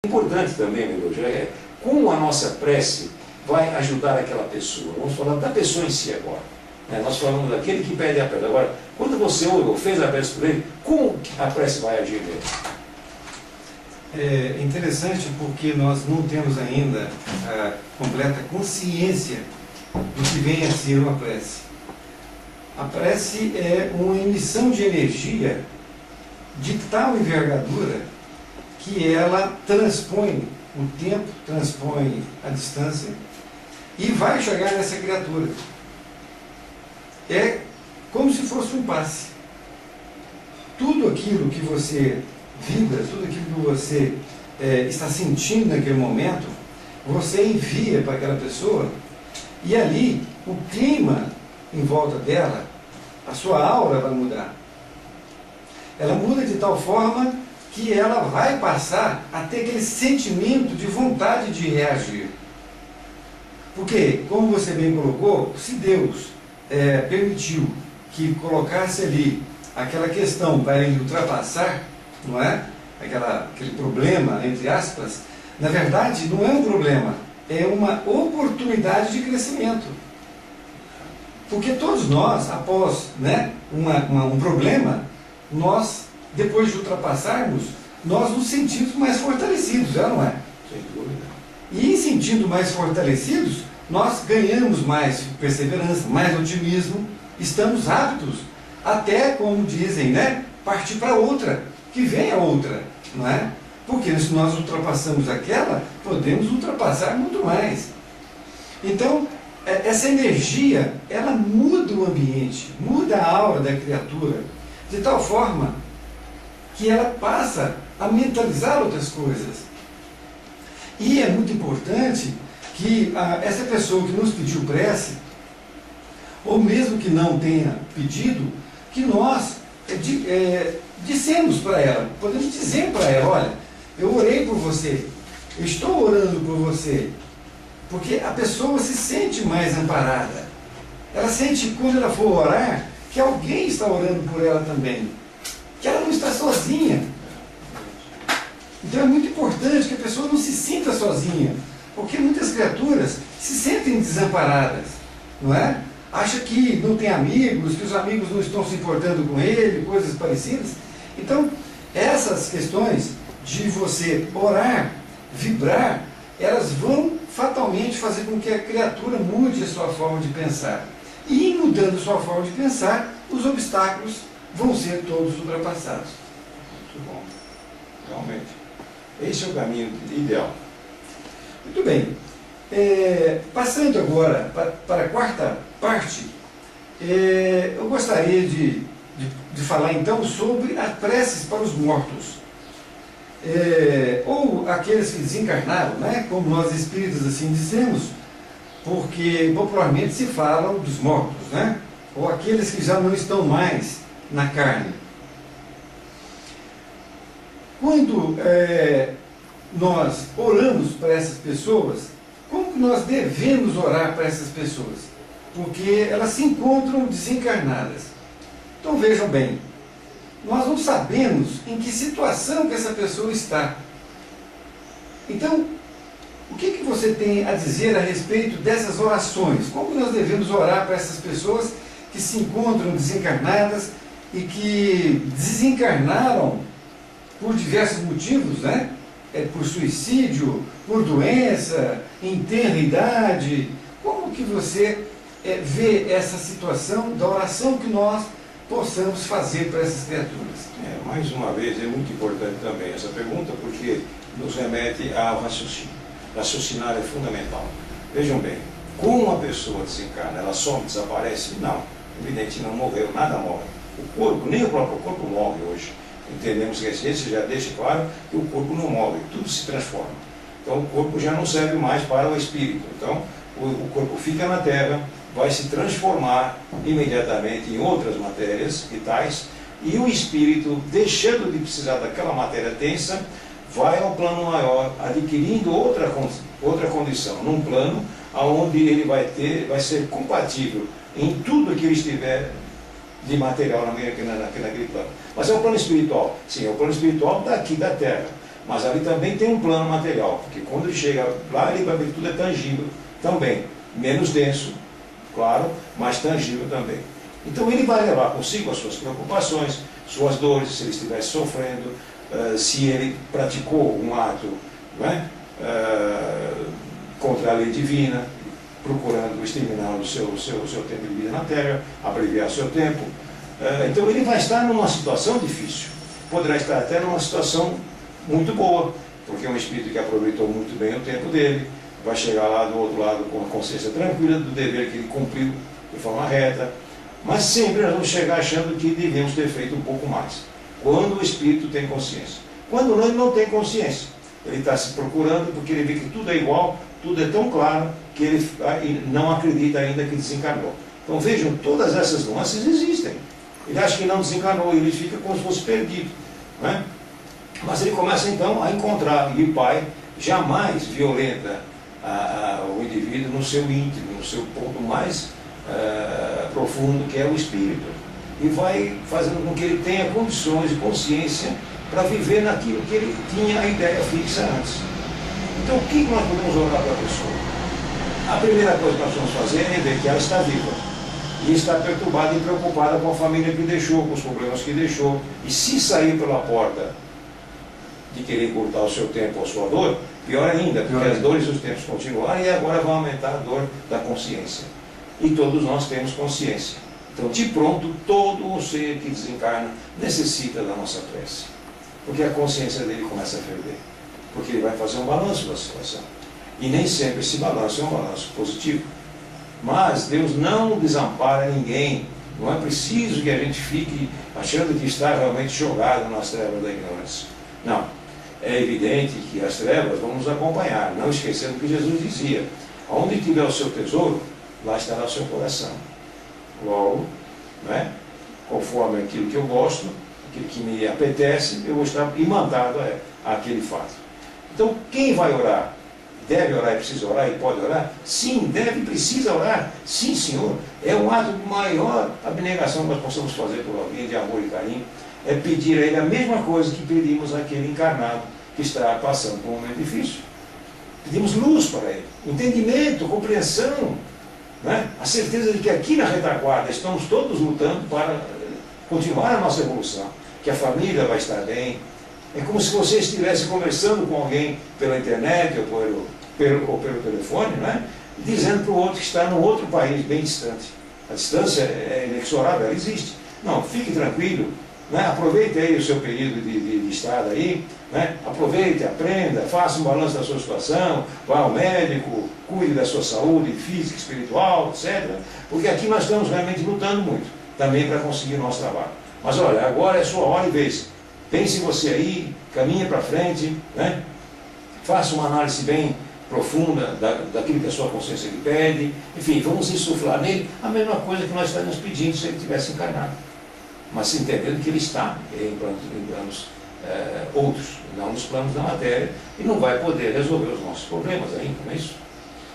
Importante também, meu Deus, é como a nossa prece vai ajudar aquela pessoa. Vamos falar da pessoa em si agora. Nós falamos daquele que pede a prece. Agora, quando você orou, fez a prece por ele, como a prece vai agir nele? É interessante porque nós não temos ainda a completa consciência do que vem a ser uma prece. A prece é uma emissão de energia de tal envergadura que ela transpõe o tempo, transpõe a distância e vai chegar nessa criatura. É como se fosse um passe. Tudo aquilo que você vibra, tudo aquilo que você está sentindo naquele momento, você envia para aquela pessoa e ali o clima em volta dela, a sua aura vai mudar. Ela muda de tal forma que ela vai passar a ter aquele sentimento de vontade de reagir. Porque, como você bem colocou, se Deus permitiu que colocasse ali aquela questão para ele ultrapassar, não é? Aquele problema, entre aspas, na verdade não é um problema, é uma oportunidade de crescimento. Porque todos nós, após um problema, nós, depois de ultrapassarmos, nós nos sentimos mais fortalecidos, não é? Sem dúvida. E em sentindo mais fortalecidos, nós ganhamos mais perseverança, mais otimismo, estamos aptos, até, como dizem, partir para outra, que venha outra, não é? Porque se nós ultrapassamos aquela, podemos ultrapassar muito mais. Então, essa energia, ela muda o ambiente, muda a aura da criatura, de tal forma que ela passa a mentalizar outras coisas. E é muito importante que essa pessoa que nos pediu prece, ou mesmo que não tenha pedido, que nós dissemos para ela, podemos dizer para ela, olha, eu orei por você, eu estou orando por você, porque a pessoa se sente mais amparada. Ela sente, quando ela for orar, que alguém está orando por ela também, que ela não está sozinha. Então é muito importante que a pessoa não se sinta sozinha, porque muitas criaturas se sentem desamparadas, não é? Acha que não tem amigos, que os amigos não estão se importando com ele, coisas parecidas. Então, essas questões de você orar, vibrar, elas vão fatalmente fazer com que a criatura mude a sua forma de pensar. E em mudando a sua forma de pensar, os obstáculos vão ser todos ultrapassados. Muito bom. Realmente. Esse é o caminho ideal. Muito bem. Passando agora para a quarta parte, eu gostaria de falar então sobre as preces para os mortos. Ou aqueles que desencarnaram, como nós espíritas assim dizemos, porque popularmente se falam dos mortos, ou aqueles que já não estão mais na carne. Quando nós oramos para essas pessoas, como que nós devemos orar para essas pessoas? Porque elas se encontram desencarnadas. Então vejam bem, nós não sabemos em que situação que essa pessoa está. Então, o que você tem a dizer a respeito dessas orações? Como nós devemos orar para essas pessoas que se encontram desencarnadas e que desencarnaram por diversos motivos, por suicídio, por doença, em tenra idade? Como que você vê essa situação da oração que nós possamos fazer para essas criaturas? Mais uma vez, é muito importante também essa pergunta, porque nos remete ao raciocínio. Raciocinar é fundamental. Vejam bem, como uma pessoa desencarna, ela some, desaparece? Não. Evidente, não morreu, nada morre. O corpo, nem o próprio corpo morre hoje. Entendemos que a ciência já deixa claro que o corpo não morre, tudo se transforma. Então o corpo já não serve mais para o espírito. Então o corpo fica na Terra, vai se transformar imediatamente em outras matérias vitais, e o espírito, deixando de precisar daquela matéria densa, vai ao plano maior, adquirindo outra condição, num plano onde ele vai ser compatível em tudo que estiver de material naquele plano. Mas é um plano espiritual. Sim, é o plano espiritual daqui da Terra. Mas ali também tem um plano material, porque quando ele chega lá, ele vai ver que tudo é tangível também. Menos denso, claro, mas tangível também. Então ele vai levar consigo as suas preocupações, suas dores, se ele estivesse sofrendo, se ele praticou um ato, não é? Contra a lei divina, procurando exterminar o seu tempo de vida na Terra, abreviar seu tempo. Então ele vai estar numa situação difícil, poderá estar até numa situação muito boa, porque é um espírito que aproveitou muito bem o tempo dele, vai chegar lá do outro lado com a consciência tranquila do dever que ele cumpriu de forma reta, mas sempre nós vamos chegar achando que devemos ter feito um pouco mais, quando o espírito tem consciência. Quando não, ele não tem consciência, ele está se procurando porque ele vê que tudo é igual, tudo é tão claro, que ele não acredita ainda que desencarnou. Então vejam, todas essas nuances existem. Ele acha que não desencarnou, ele fica como se fosse perdido, não é? Mas ele começa então a encontrar, e o pai jamais violenta o indivíduo no seu íntimo, no seu ponto mais profundo, que é o espírito, e vai fazendo com que ele tenha condições e consciência para viver naquilo que ele tinha a ideia fixa antes. Então o que nós podemos orar para a pessoa? A primeira coisa que nós vamos fazer é ver que ela está viva e está perturbada e preocupada com a família que deixou, com os problemas que deixou, e se sair pela porta de querer encurtar o seu tempo ou a sua dor, pior ainda, porque as dores e os tempos continuarem e agora vão aumentar a dor da consciência. E todos nós temos consciência. Então, de pronto, todo o ser que desencarna necessita da nossa prece, porque a consciência dele começa a ferver, porque ele vai fazer um balanço da situação. E nem sempre esse balanço é um balanço positivo. Mas Deus não desampara ninguém. Não é preciso que a gente fique achando que está realmente jogado nas trevas da ignorância. Não. É evidente que as trevas vão nos acompanhar, não esquecendo que Jesus dizia: onde tiver o seu tesouro, lá estará o seu coração. Logo, né, conforme aquilo que eu gosto, aquilo que me apetece, eu vou estar imantado àquele fato. Então, quem vai orar? Deve orar e precisa orar e pode orar? Sim, deve e precisa orar. Sim, Senhor. É um ato de maior abnegação que nós possamos fazer por alguém, de amor e carinho. É pedir a Ele a mesma coisa que pedimos àquele encarnado que está passando por um momento difícil. Pedimos luz para ele, entendimento, compreensão, né? A certeza de que aqui na retaguarda estamos todos lutando para continuar a nossa evolução, que a família vai estar bem. É como se você estivesse conversando com alguém pela internet ou pelo telefone, né? Dizendo para o outro que está num outro país bem distante. A distância é inexorável, ela existe. Não, fique tranquilo, né? Aproveite aí o seu período de estada aí, né? Aproveite, aprenda, faça um balanço da sua situação, vá ao médico, cuide da sua saúde física, espiritual, etc. Porque aqui nós estamos realmente lutando muito, também para conseguir o nosso trabalho. Mas olha, agora é sua hora e vez. Pense você aí, caminhe para frente, né? Faça uma análise bem profunda daquilo que a sua consciência lhe pede. Enfim, vamos insuflar nele a mesma coisa que nós estamos pedindo se ele tivesse encarnado. Mas entendendo que ele está em planos outros, não nos planos da matéria, e não vai poder resolver os nossos problemas ainda, não é isso?